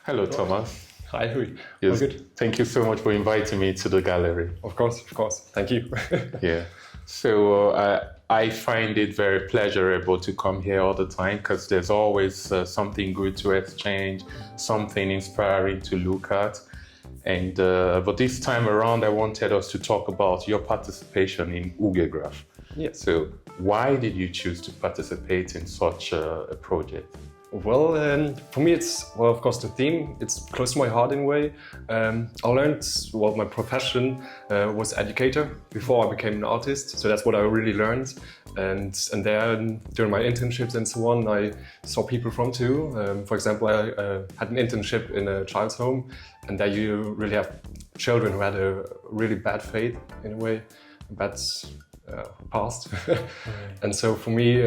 Hello, Thomas. Hi, Louis. Yes, All good? thank you so much for inviting me to the gallery. Of course. Thank you. Yeah. So I find it very pleasurable to come here all the time because there's always something good to exchange, something inspiring to look at. And but this time around, I wanted us to talk about your participation in Ugegraff. Yes. So why did you choose to participate in such a project? Well, for me, of course, the theme. It's close to my heart in a way. I learned, my profession was educator before I became an artist. So that's what I really learned. And then during my internships and so on, I saw people from too. For example, I had an internship in a child's home, and there you really have children who had a really bad fate in a way, a bad past. And so for me,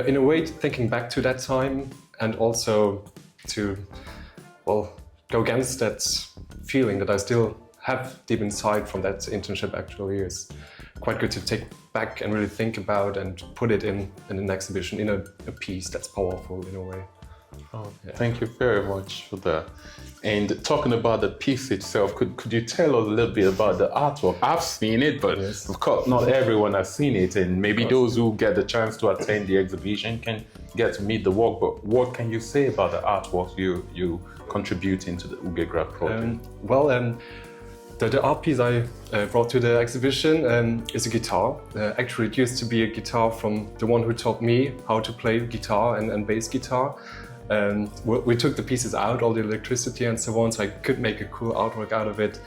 in a way, thinking back to that time and also to, go against that feeling that I still have deep inside from that internship actually is quite good to take back and really think about and put it in an exhibition, in a piece that's powerful in a way. Oh, yeah. Thank you very much for that. And talking about the piece itself, could you tell us a little bit about the artwork? I've seen it, but yes, of course not everyone has seen it, and maybe those who get the chance to attend the exhibition can get to meet the work. But what can you say about the artwork you contribute into the Ugegraff project? The art piece I brought to the exhibition is a guitar. Actually, it used to be a guitar from the one who taught me how to play guitar and bass guitar. We took the pieces out, all the electricity and so on, so I could make a cool artwork out of it.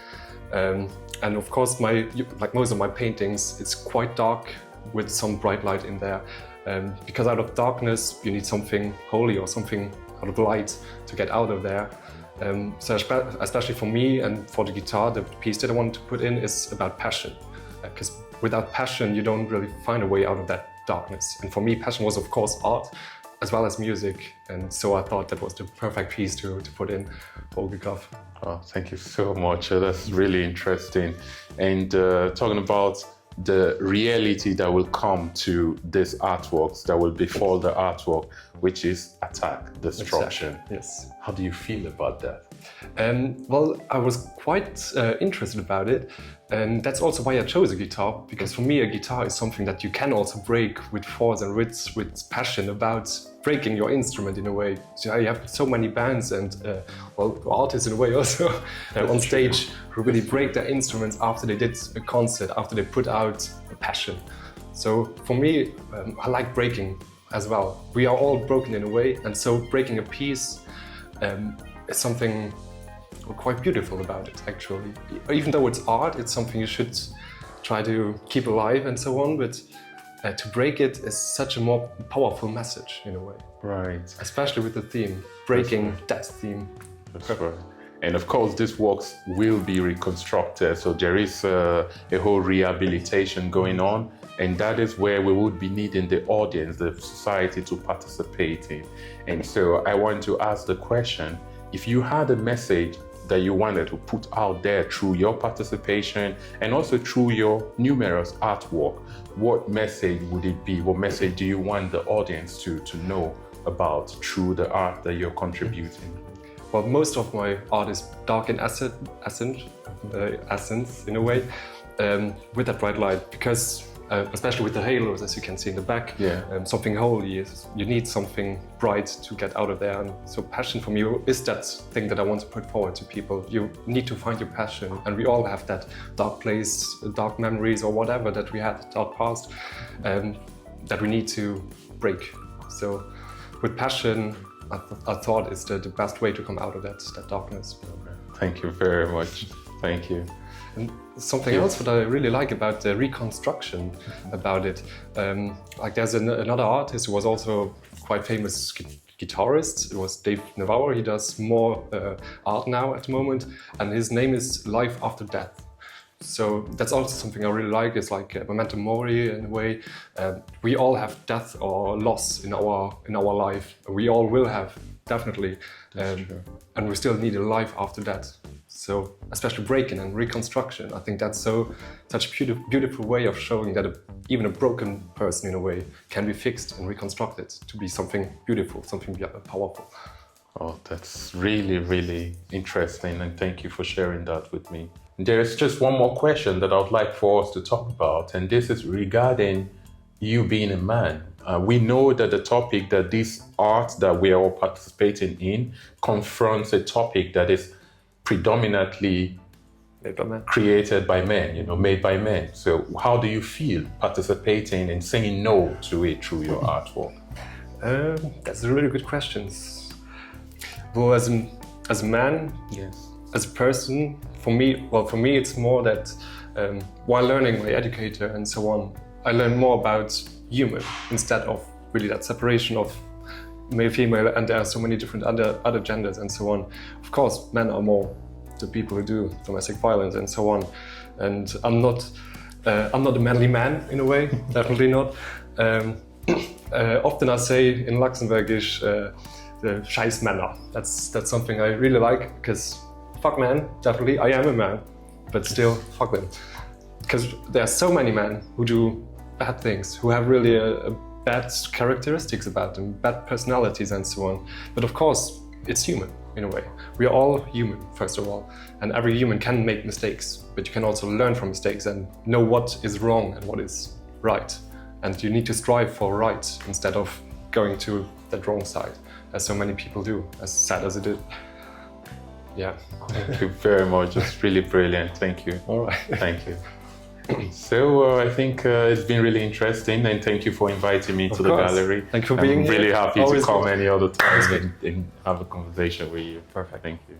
And of course, like most of my paintings, it's quite dark with some bright light in there. Because out of darkness, you need something holy or something out of light to get out of there. So especially for me and for the guitar, the piece that I wanted to put in is about passion. Because without passion, you don't really find a way out of that darkness. And for me, passion was, of course, art, as well as music, and so I thought that was the perfect piece to put in for Ugegraff. Oh, thank you so much. That's really interesting. And talking about the reality that will come to these artworks, that will befall the artwork, which is attack, destruction. Exactly. Yes. How do you feel about that? I was quite interested about it, and that's also why I chose a guitar, because for me a guitar is something that you can also break with force and with passion about breaking your instrument in a way. So you have so many bands and artists in a way also on stage who really break their instruments after they did a concert, after they put out a passion. So for me, I like breaking as well. We are all broken in a way, and so breaking a piece is something quite beautiful about it, actually. Even though it's art, it's something you should try to keep alive and so on, but to break it is such a more powerful message in a way. Right. Especially with the theme, breaking that theme. That's right. And of course, these works will be reconstructed, so there is a whole rehabilitation going on, and that is where we would be needing the audience, the society to participate in. And so I want to ask the question, if you had a message that you wanted to put out there through your participation and also through your numerous artwork, what message would it be? What message do you want the audience to know about through the art that you're contributing? Well, most of my art is dark in essence in a way, with that bright light, because especially with the halos, as you can see in the back, something holy is, you need something bright to get out of there. And so passion for me is that thing that I want to put forward to people. You need to find your passion, and we all have that dark place, dark memories or whatever that we had in our past, that we need to break. So with passion, I thought it's the best way to come out of that darkness. Thank you very much. Thank you. And something else that I really like about the reconstruction about it, like there's another artist who was also quite famous guitarist. It was Dave Navarro. He does more art now at the moment, and his name is Life After Death. So that's also something I really like. It's like a memento mori in a way. We all have death or loss in our life. We all will have, definitely, and we still need a life after that. So especially breaking and reconstruction, I think that's such a beautiful way of showing that even a broken person in a way can be fixed and reconstructed to be something beautiful, something powerful. Oh, that's really, really interesting, and thank you for sharing that with me. There's just one more question that I would like for us to talk about, and this is regarding you being a man. We know that the topic that this art that we are all participating in confronts a topic that is predominantly Made by men. created by men, made by men. So how do you feel participating and saying no to it through your artwork? That's a really good question. Well, as a man, Yes. as a person, for me, it's more that while learning my educator and so on, I learn more about human instead of really that separation of male, female, and there are so many different other genders and so on. Of course, men are more the people who do domestic violence and so on, and I'm not a manly man in a way, definitely not. Often I say in Luxembourgish, the scheiß Männer. That's something I really like, because fuck men, definitely, I am a man, but still, fuck them. Because there are so many men who do bad things, who have really bad characteristics about them, bad personalities and so on. But of course, it's human in a way. We are all human, first of all, and every human can make mistakes, but you can also learn from mistakes and know what is wrong and what is right. And you need to strive for right instead of going to that wrong side, as so many people do, as sad as it is. Yeah. Thank you very much. It's really brilliant. Thank you. All right. Thank you. So I think it's been really interesting, and thank you for inviting me to the gallery. Thank you for being here. I'm really happy Always to come good. any other time and have a conversation with you. Perfect. Thank you.